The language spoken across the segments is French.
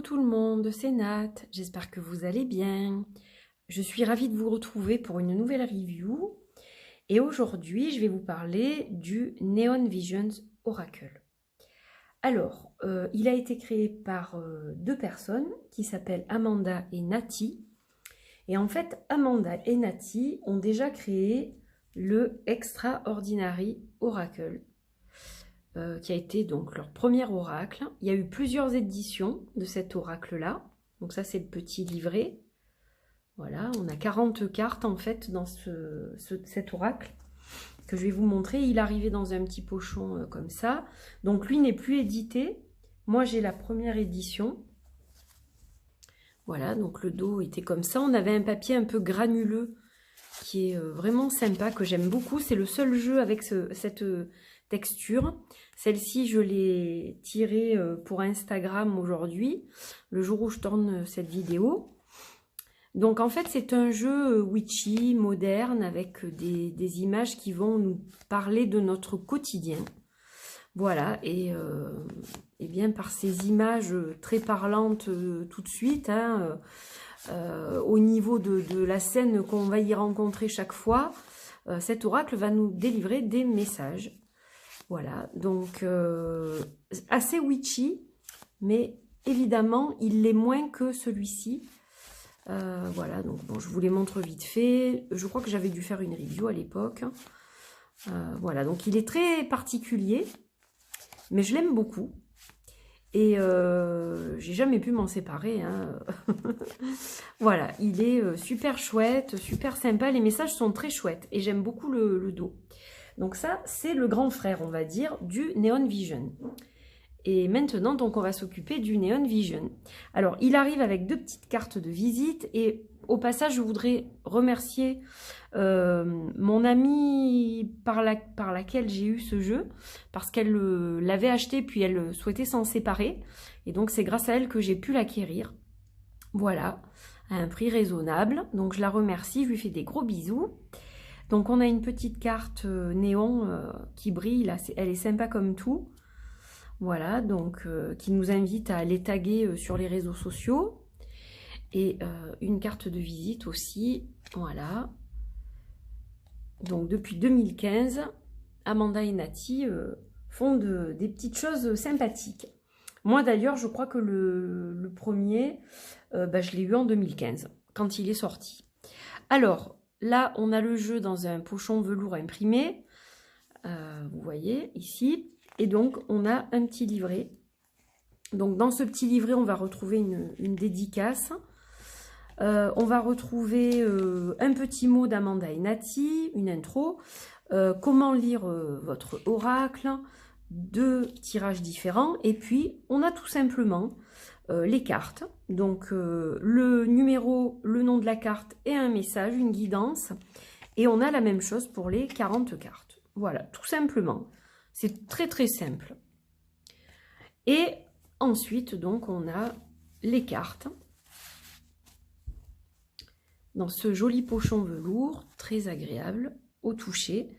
tout le monde, c'est Nat, j'espère que vous allez bien. Je suis ravie de vous retrouver pour une nouvelle review. Et aujourd'hui, je vais vous parler du Neon Visions Oracle. Alors, il a été créé par deux personnes qui s'appellent Amanda et Natty. Et en fait, Amanda et Natty ont déjà créé le Extraordinary Oracle. Qui a été donc leur premier oracle. Il y a eu plusieurs éditions de cet oracle-là. Donc ça, c'est le petit livret. Voilà, on a 40 cartes en fait dans cet oracle que je vais vous montrer. Il arrivait dans un petit pochon comme ça. Donc lui n'est plus édité. Moi, j'ai la première édition. Voilà, donc le dos était comme ça. On avait un papier un peu granuleux qui est vraiment sympa, que j'aime beaucoup. C'est le seul jeu avec cette texture. Celle-ci, je l'ai tirée pour Instagram aujourd'hui, le jour où je tourne cette vidéo. Donc en fait, c'est un jeu witchy, moderne, avec des images qui vont nous parler de notre quotidien. Voilà, et bien par ces images très parlantes tout de suite, hein, au niveau de la scène qu'on va y rencontrer chaque fois, cet oracle va nous délivrer des messages. Voilà, donc assez witchy, mais évidemment, il l'est moins que celui-ci. Voilà, donc bon, je vous les montre vite fait. Je crois que j'avais dû faire une review à l'époque. Voilà, donc il est très particulier, mais je l'aime beaucoup. Et j'ai jamais pu m'en séparer. Hein. Voilà, il est super chouette, super sympa. Les messages sont très chouettes et j'aime beaucoup le dos. Donc ça, c'est le grand frère, on va dire, du Neon Vision. Et maintenant, donc, on va s'occuper du Neon Vision. Alors, il arrive avec deux petites cartes de visite. Et au passage, je voudrais remercier mon amie par laquelle j'ai eu ce jeu. Parce qu'elle l'avait acheté, puis elle souhaitait s'en séparer. Et donc, c'est grâce à elle que j'ai pu l'acquérir. Voilà, à un prix raisonnable. Donc, je la remercie, je lui fais des gros bisous. Donc, on a une petite carte néon qui brille. Là, elle est sympa comme tout. Voilà, donc qui nous invite à les taguer sur les réseaux sociaux. Et une carte de visite aussi, voilà. Donc depuis 2015, Amanda et Natty font des petites choses sympathiques. Moi d'ailleurs, je crois que le premier, je l'ai eu en 2015, quand il est sorti. Alors, là, on a le jeu dans un pochon velours imprimé. Vous voyez, ici. Et donc, on a un petit livret. Donc, dans ce petit livret, on va retrouver une dédicace. On va retrouver un petit mot d'Amanda et Natty, une intro. Comment lire votre oracle, deux tirages différents. Et puis, on a tout simplement les cartes. Donc, le numéro, le nom de la carte et un message, une guidance. Et on a la même chose pour les 40 cartes. Voilà, tout simplement. C'est très très simple. Et ensuite, donc, on a les cartes dans ce joli pochon velours, très agréable au toucher.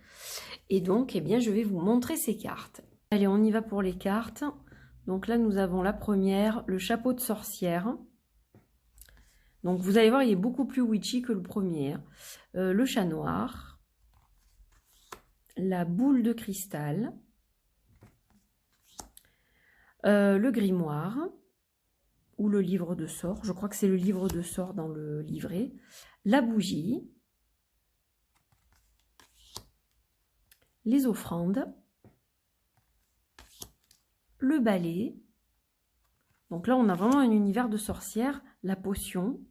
Et donc, eh bien, je vais vous montrer ces cartes. Allez, on y va pour les cartes. Donc là, nous avons la première, le chapeau de sorcière. Donc, vous allez voir, il est beaucoup plus witchy que le premier. Le chat noir. La boule de cristal. Le grimoire ou le livre de sorts, je crois que c'est le livre de sorts dans le livret, la bougie, les offrandes, le balai, donc là on a vraiment un univers de sorcière, la potion,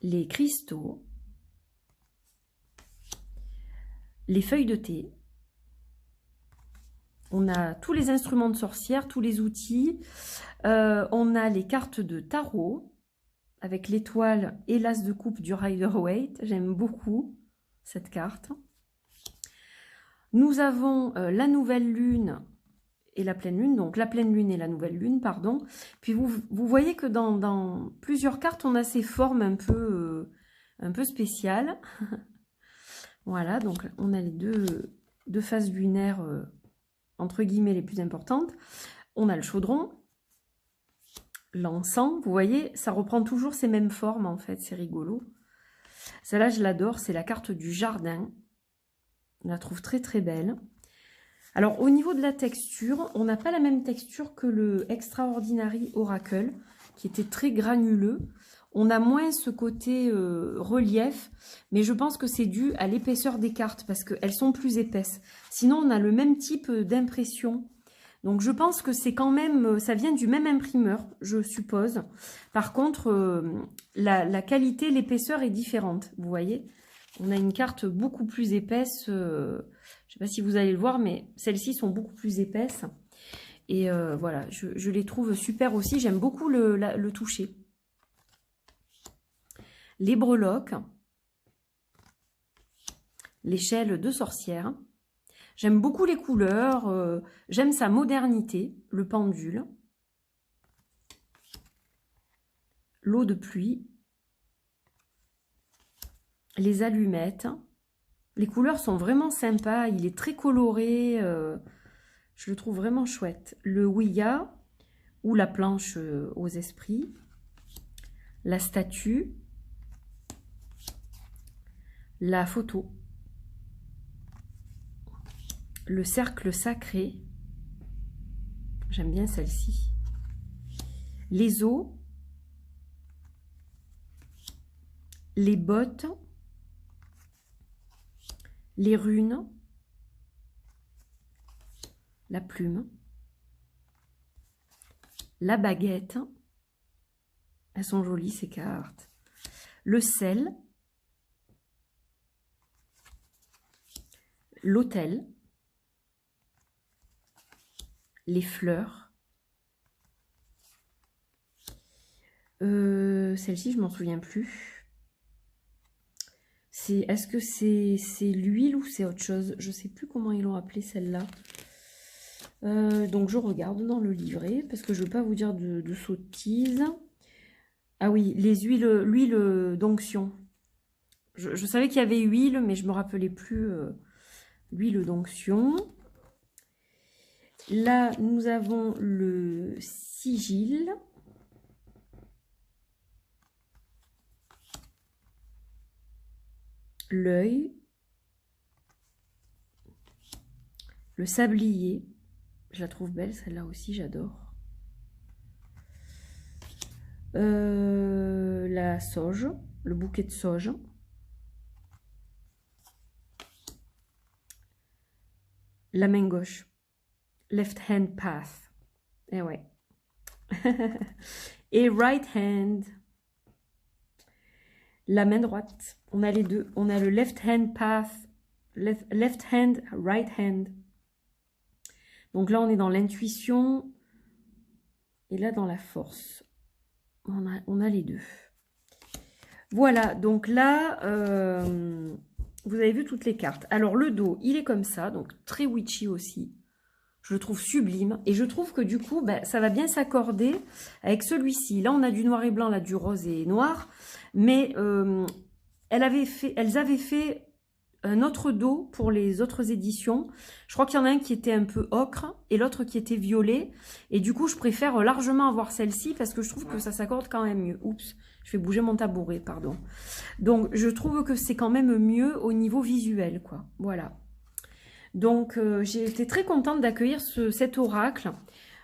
les cristaux, les feuilles de thé. On a tous les instruments de sorcière, tous les outils. On a les cartes de tarot avec l'étoile et l'as de coupe du Rider-Waite. J'aime beaucoup cette carte. Nous avons la nouvelle lune et la pleine lune. Donc la pleine lune et la nouvelle lune, pardon. Puis vous voyez que dans plusieurs cartes, on a ces formes un peu spéciales. Voilà, donc on a les deux phases lunaires entre guillemets les plus importantes. On a le chaudron, l'encens. Vous voyez, ça reprend toujours ces mêmes formes en fait, c'est rigolo. Celle-là, je l'adore, c'est la carte du jardin. Je la trouve très très belle. Alors, au niveau de la texture, on n'a pas la même texture que le Extraordinary Oracle, qui était très granuleux. On a moins ce côté relief, mais je pense que c'est dû à l'épaisseur des cartes, parce qu'elles sont plus épaisses. Sinon, on a le même type d'impression. Donc, je pense que c'est quand même, ça vient du même imprimeur, je suppose. Par contre, la qualité, l'épaisseur est différente, vous voyez. On a une carte beaucoup plus épaisse, je ne sais pas si vous allez le voir, mais celles-ci sont beaucoup plus épaisses. Et voilà, je les trouve super aussi, j'aime beaucoup le toucher. Les breloques, l'échelle de sorcière. J'aime beaucoup les couleurs, j'aime sa modernité, le pendule. L'eau de pluie. Les allumettes. Les couleurs sont vraiment sympas, il est très coloré, je le trouve vraiment chouette. Le Ouija, ou la planche aux esprits. La statue. La photo. Le cercle sacré. J'aime bien celle-ci. Les os. Les bottes. Les runes. La plume. La baguette. Elles sont jolies ces cartes. Le sel. L'autel. Les fleurs. Celle-ci, je m'en souviens plus. Est-ce que c'est l'huile ou c'est autre chose? Je sais plus comment ils l'ont appelé celle-là. Donc je regarde dans le livret parce que je ne veux pas vous dire de sottises. Ah oui, l'huile d'onction. Je savais qu'il y avait huile, mais je ne me rappelais plus l'huile d'onction. Là, nous avons le sigil. L'œil. Le sablier. Je la trouve belle, celle-là aussi, j'adore. La sauge. Le bouquet de sauge. La main gauche. Left hand path. Eh ouais. Et right hand. La main droite. On a les deux. On a le left hand path. Left hand, right hand. Donc là, on est dans l'intuition. Et là, dans la force. On a les deux. Voilà. Donc là, vous avez vu toutes les cartes. Alors, le dos, il est comme ça. Donc, très witchy aussi. Je le trouve sublime. Et je trouve que du coup, ben, ça va bien s'accorder avec celui-ci. Là, on a du noir et blanc, là, du rose et noir. Mais elles avaient fait un autre dos pour les autres éditions. Je crois qu'il y en a un qui était un peu ocre et l'autre qui était violet. Et du coup, je préfère largement avoir celle-ci parce que je trouve que ça s'accorde quand même mieux. Oups, je fais bouger mon tabouret, pardon. Donc, je trouve que c'est quand même mieux au niveau visuel, quoi. Voilà. Donc, j'ai été très contente d'accueillir cet oracle.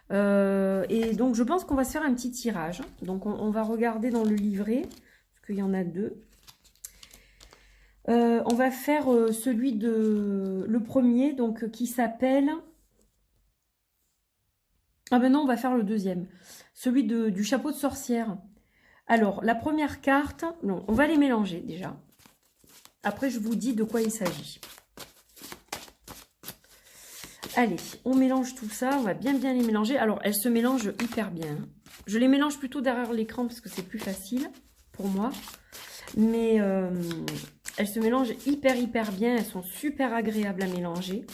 Et donc, je pense qu'on va se faire un petit tirage. Donc, on va regarder dans le livret, parce qu'il y en a deux. On va faire celui de... Le premier, donc, qui s'appelle... Ah ben non, on va faire le deuxième. Celui du chapeau de sorcière. Alors, la première carte... Non, on va les mélanger, déjà. Après, je vous dis de quoi il s'agit. Allez, on mélange tout ça, on va bien les mélanger. Alors, elles se mélangent hyper bien. Je les mélange plutôt derrière l'écran parce que c'est plus facile pour moi. Mais elles se mélangent hyper bien, elles sont super agréables à mélanger.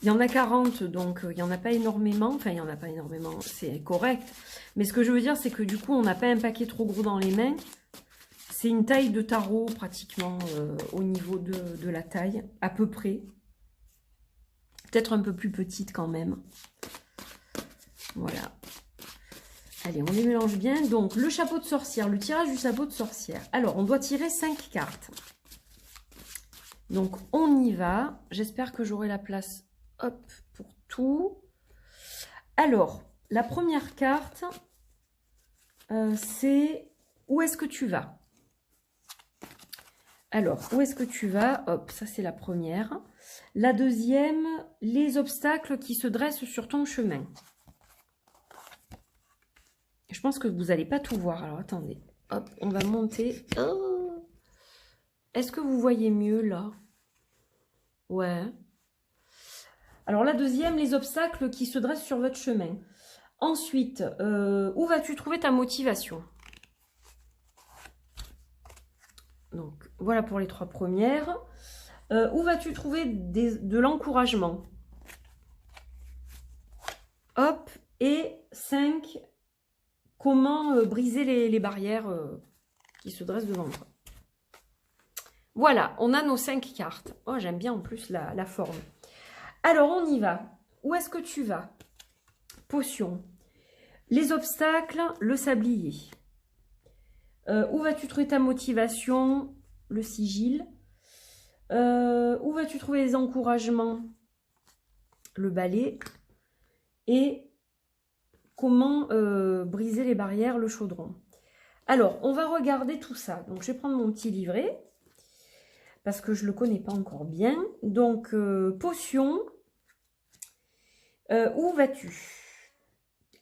Il y en a 40, donc il n'y en a pas énormément. Enfin, il n'y en a pas énormément, c'est correct. Mais ce que je veux dire, c'est que du coup, on n'a pas un paquet trop gros dans les mains. C'est une taille de tarot pratiquement au niveau de la taille, à peu près. Peut-être un peu plus petite quand même. Voilà. Allez, on les mélange bien. Donc, le chapeau de sorcière, le tirage du chapeau de sorcière. Alors, on doit tirer 5 cartes. Donc, on y va. J'espère que j'aurai la place, hop, pour tout. Alors, la première carte, c'est « Où est-ce que tu vas ?» Alors, où est-ce que tu vas? Hop, ça c'est la première. La deuxième, les obstacles qui se dressent sur ton chemin. Je pense que vous n'allez pas tout voir. Alors, attendez. Hop, on va monter. Oh, est-ce que vous voyez mieux là? Ouais. Alors, la deuxième, les obstacles qui se dressent sur votre chemin. Ensuite, où vas-tu trouver ta motivation? Donc, voilà pour les 3 premières. Où vas-tu trouver de l'encouragement? Hop, et 5, comment briser les barrières qui se dressent devant toi. Voilà, on a nos 5 cartes. Oh, j'aime bien en plus la forme. Alors, on y va. Où est-ce que tu vas? Potion. Les obstacles, le sablier. Où vas-tu trouver ta motivation? Le sigil. Où vas-tu trouver les encouragements? Le balai. Et comment briser les barrières? Le chaudron. Alors, on va regarder tout ça. Donc, je vais prendre mon petit livret parce que je ne le connais pas encore bien. Donc, potion. Où vas-tu?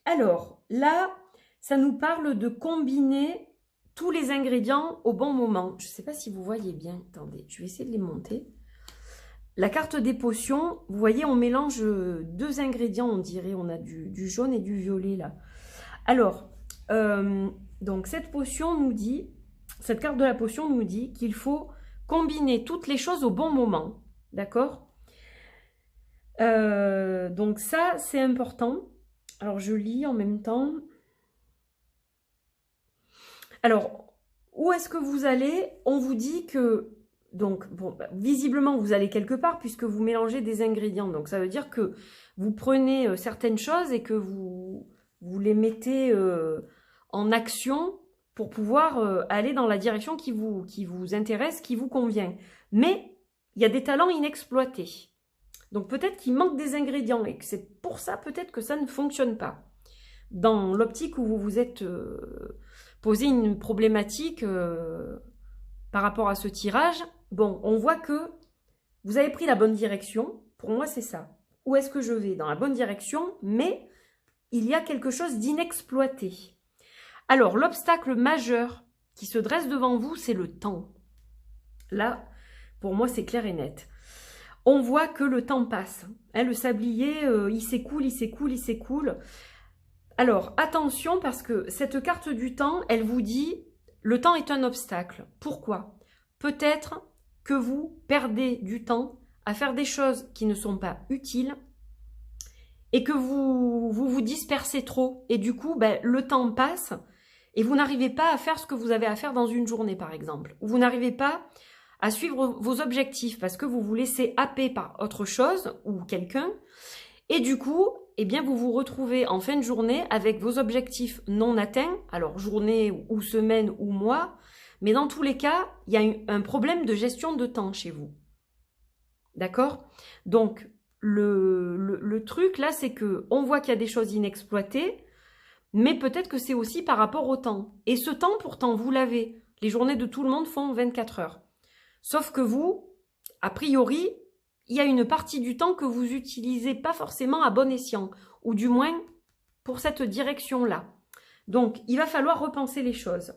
Alors, là, ça nous parle de combiner tous les ingrédients au bon moment. Je ne sais pas si vous voyez bien. Attendez, je vais essayer de les monter. La carte des potions, vous voyez, on mélange 2 ingrédients, on dirait. On a du jaune et du violet, là. Alors, donc cette potion nous dit, cette carte de la potion nous dit qu'il faut combiner toutes les choses au bon moment. D'accord? Donc ça, c'est important. Alors, je lis en même temps. Alors, où est-ce que vous allez? On vous dit que, donc, bon, visiblement, vous allez quelque part puisque vous mélangez des ingrédients. Donc, ça veut dire que vous prenez certaines choses et que vous les mettez en action pour pouvoir aller dans la direction qui vous intéresse, qui vous convient. Mais, il y a des talents inexploités. Donc, peut-être qu'il manque des ingrédients et que c'est pour ça, peut-être que ça ne fonctionne pas. Dans l'optique où vous vous êtes posé une problématique par rapport à ce tirage, bon, on voit que vous avez pris la bonne direction. Pour moi, c'est ça. Où est-ce que je vais? Dans la bonne direction, mais il y a quelque chose d'inexploité. Alors, l'obstacle majeur qui se dresse devant vous, c'est le temps. Là, pour moi, c'est clair et net. On voit que le temps passe. Hein, le sablier, il s'écoule, il s'écoule, il s'écoule. Alors, attention, parce que cette carte du temps, elle vous dit « le temps est un obstacle ». Pourquoi? Peut-être que vous perdez du temps à faire des choses qui ne sont pas utiles et que vous dispersez trop. Et du coup, ben, le temps passe et vous n'arrivez pas à faire ce que vous avez à faire dans une journée, par exemple. Ou vous n'arrivez pas à suivre vos objectifs parce que vous vous laissez happer par autre chose ou quelqu'un. Et du coup, eh bien, vous vous retrouvez en fin de journée avec vos objectifs non atteints, alors journée ou semaine ou mois, mais dans tous les cas, il y a un problème de gestion de temps chez vous. D'accord? Donc, le truc là, c'est que on voit qu'il y a des choses inexploitées, mais peut-être que c'est aussi par rapport au temps. Et ce temps, pourtant, vous l'avez. Les journées de tout le monde font 24 heures. Sauf que vous, a priori, il y a une partie du temps que vous n'utilisez pas forcément à bon escient, ou du moins pour cette direction-là. Donc, il va falloir repenser les choses.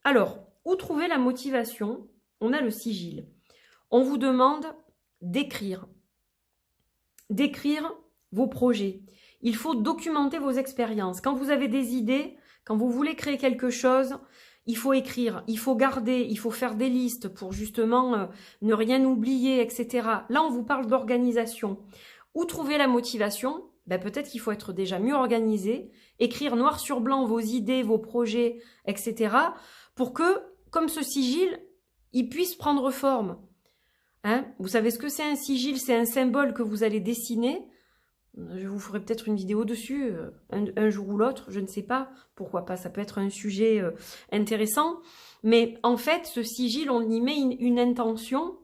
Alors, où trouver la motivation? On a le sigil. On vous demande d'écrire. D'écrire vos projets. Il faut documenter vos expériences. Quand vous avez des idées, quand vous voulez créer quelque chose, il faut écrire, il faut garder, il faut faire des listes pour justement ne rien oublier, etc. Là, on vous parle d'organisation. Où trouver la motivation? Ben, peut-être qu'il faut être déjà mieux organisé, écrire noir sur blanc vos idées, vos projets, etc. pour que, comme ce sigil, il puisse prendre forme. Hein? Vous savez ce que c'est un sigil? C'est un symbole que vous allez dessiner Je vous ferai peut-être une vidéo dessus, un jour ou l'autre, je ne sais pas, pourquoi pas, ça peut être un sujet intéressant. Mais en fait, ce sigil, on y met une intention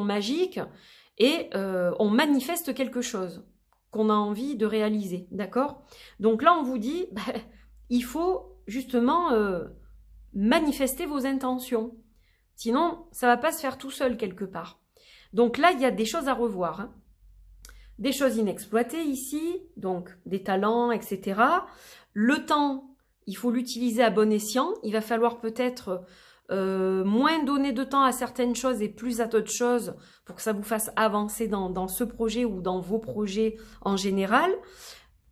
magique, et on manifeste quelque chose qu'on a envie de réaliser, d'accord? Donc là, on vous dit, il faut justement manifester vos intentions. Sinon, ça ne va pas se faire tout seul quelque part. Donc là, il y a des choses à revoir, hein. Des choses inexploitées ici, donc des talents, etc. Le temps, il faut l'utiliser à bon escient. Il va falloir peut-être moins donner de temps à certaines choses et plus à d'autres choses pour que ça vous fasse avancer dans ce projet ou dans vos projets en général.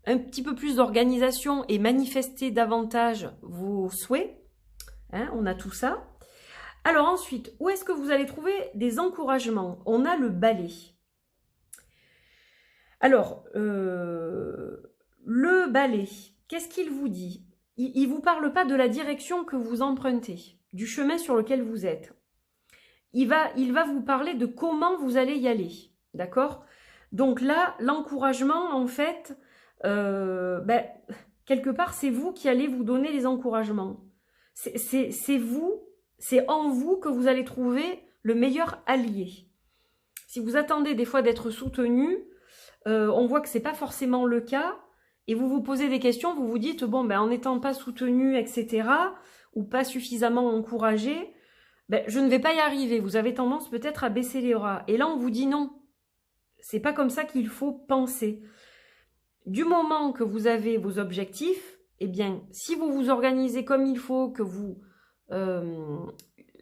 Un petit peu plus d'organisation et manifester davantage vos souhaits. Hein, on a tout ça. Alors ensuite, où est-ce que vous allez trouver des encouragements? On a le balai. Alors, le balai, qu'est-ce qu'il vous dit? Il ne vous parle pas de la direction que vous empruntez, du chemin sur lequel vous êtes. Il va vous parler de comment vous allez y aller, d'accord? Donc là, l'encouragement, en fait, quelque part, c'est vous qui allez vous donner les encouragements. C'est vous, c'est en vous que vous allez trouver le meilleur allié. Si vous attendez des fois d'être soutenu, on voit que ce n'est pas forcément le cas, et vous vous posez des questions, vous vous dites, bon, en n'étant pas soutenu, etc., ou pas suffisamment encouragé, je ne vais pas y arriver. Vous avez tendance peut-être à baisser les bras. Et là, on vous dit non. C'est pas comme ça qu'il faut penser. Du moment que vous avez vos objectifs, eh bien, si vous vous organisez comme il faut, que vous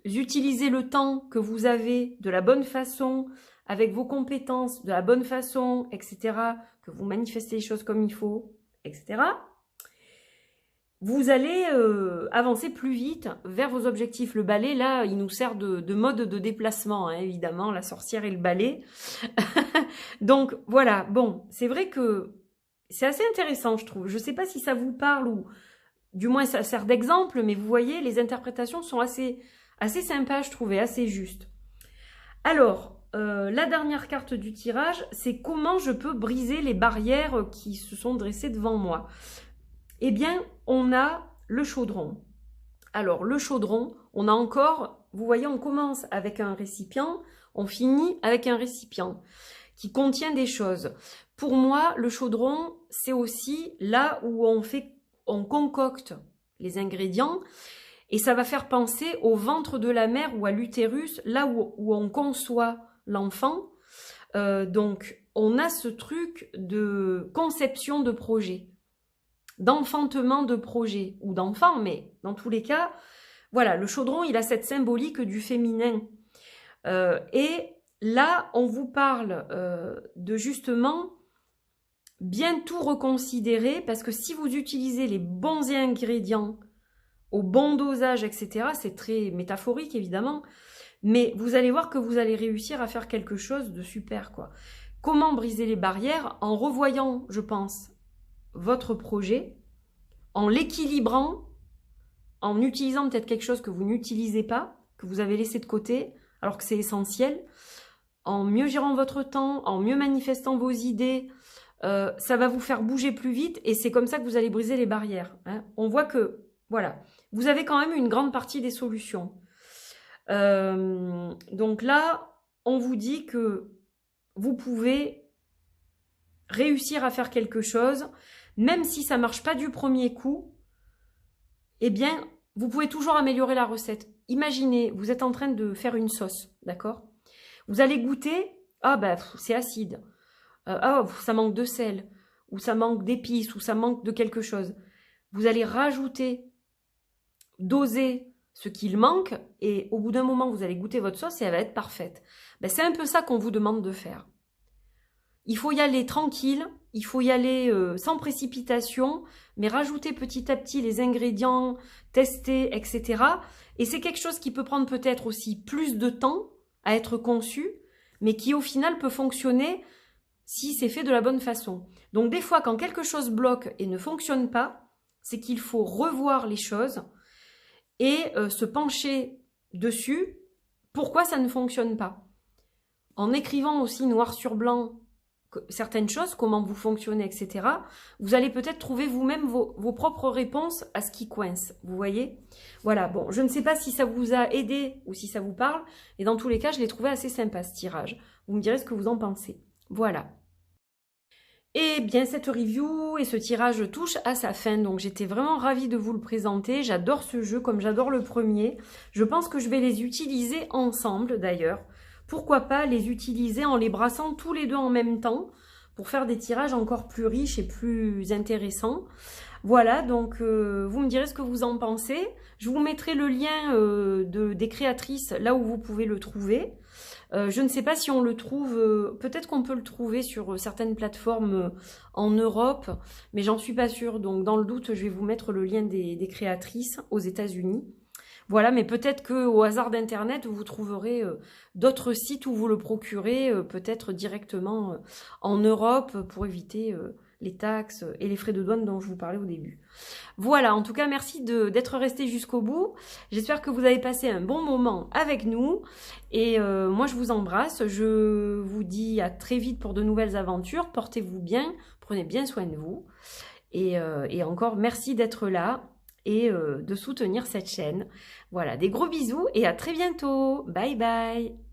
utilisez le temps que vous avez de la bonne façon, avec vos compétences de la bonne façon, etc., que vous manifestez les choses comme il faut, etc., vous allez avancer plus vite vers vos objectifs. Le balai, là, il nous sert de mode de déplacement, hein, évidemment, la sorcière et le balai. Donc, voilà, bon, c'est vrai que c'est assez intéressant, je trouve. Je ne sais pas si ça vous parle ou du moins ça sert d'exemple, mais vous voyez, les interprétations sont assez sympas, je trouvais, assez justes. Alors, la dernière carte du tirage, c'est comment je peux briser les barrières qui se sont dressées devant moi. Eh bien, on a le chaudron. Alors, le chaudron, on a encore, vous voyez, on commence avec un récipient, on finit avec un récipient qui contient des choses. Pour moi, le chaudron, c'est aussi là où on concocte les ingrédients, et ça va faire penser au ventre de la mère ou à l'utérus, là où on conçoit l'enfant. Donc, on a ce truc de conception de projet, d'enfantement de projet, ou d'enfant, mais dans tous les cas, voilà, le chaudron, il a cette symbolique du féminin. Et là, on vous parle de justement bien tout reconsidérer, parce que si vous utilisez les bons ingrédients, au bon dosage, etc., c'est très métaphorique, évidemment, mais vous allez voir que vous allez réussir à faire quelque chose de super, quoi. Comment briser les barrières? En revoyant, je pense, votre projet, en l'équilibrant, en utilisant peut-être quelque chose que vous n'utilisez pas, que vous avez laissé de côté, alors que c'est essentiel, en mieux gérant votre temps, en mieux manifestant vos idées, ça va vous faire bouger plus vite, et c'est comme ça que vous allez briser les barrières, hein. On voit que, voilà, vous avez quand même une grande partie des solutions. Donc là, on vous dit que vous pouvez réussir à faire quelque chose, même si ça ne marche pas du premier coup, eh bien, vous pouvez toujours améliorer la recette. Imaginez, vous êtes en train de faire une sauce, d'accord? Vous allez goûter, c'est acide, ça manque de sel, ou ça manque d'épices, ou ça manque de quelque chose. Vous allez rajouter, doser ce qu'il manque, et au bout d'un moment, vous allez goûter votre sauce et elle va être parfaite. C'est un peu ça qu'on vous demande de faire. Il faut y aller tranquille, il faut y aller sans précipitation, mais rajouter petit à petit les ingrédients, tester, etc. Et c'est quelque chose qui peut prendre peut-être aussi plus de temps à être conçu, mais qui au final peut fonctionner si c'est fait de la bonne façon. Donc des fois, quand quelque chose bloque et ne fonctionne pas, c'est qu'il faut revoir les choses et se pencher dessus. Pourquoi ça ne fonctionne pas? En écrivant aussi noir sur blanc certaines choses, comment vous fonctionnez, etc., vous allez peut-être trouver vous-même vos propres réponses à ce qui coince, vous voyez? Voilà, bon, je ne sais pas si ça vous a aidé ou si ça vous parle, et dans tous les cas, je l'ai trouvé assez sympa, ce tirage. Vous me direz ce que vous en pensez. Voilà. Et bien, cette review et ce tirage touche à sa fin, donc j'étais vraiment ravie de vous le présenter. J'adore ce jeu comme j'adore le premier. Je pense que je vais les utiliser ensemble, d'ailleurs. Pourquoi pas les utiliser en les brassant tous les deux en même temps pour faire des tirages encore plus riches et plus intéressants. Voilà, donc vous me direz ce que vous en pensez. Je vous mettrai le lien des créatrices là où vous pouvez le trouver. Je ne sais pas si on le trouve, peut-être qu'on peut le trouver sur certaines plateformes en Europe, mais j'en suis pas sûre. Donc dans le doute, je vais vous mettre le lien des créatrices aux États-Unis. Voilà, mais peut-être qu'au hasard d'Internet, vous trouverez d'autres sites où vous le procurez, peut-être directement en Europe pour éviter les taxes et les frais de douane dont je vous parlais au début. Voilà, en tout cas, merci d'être resté jusqu'au bout. J'espère que vous avez passé un bon moment avec nous. Et moi, je vous embrasse. Je vous dis à très vite pour de nouvelles aventures. Portez-vous bien, prenez bien soin de vous. Et encore, merci d'être là et de soutenir cette chaîne. Voilà, des gros bisous et à très bientôt. Bye bye.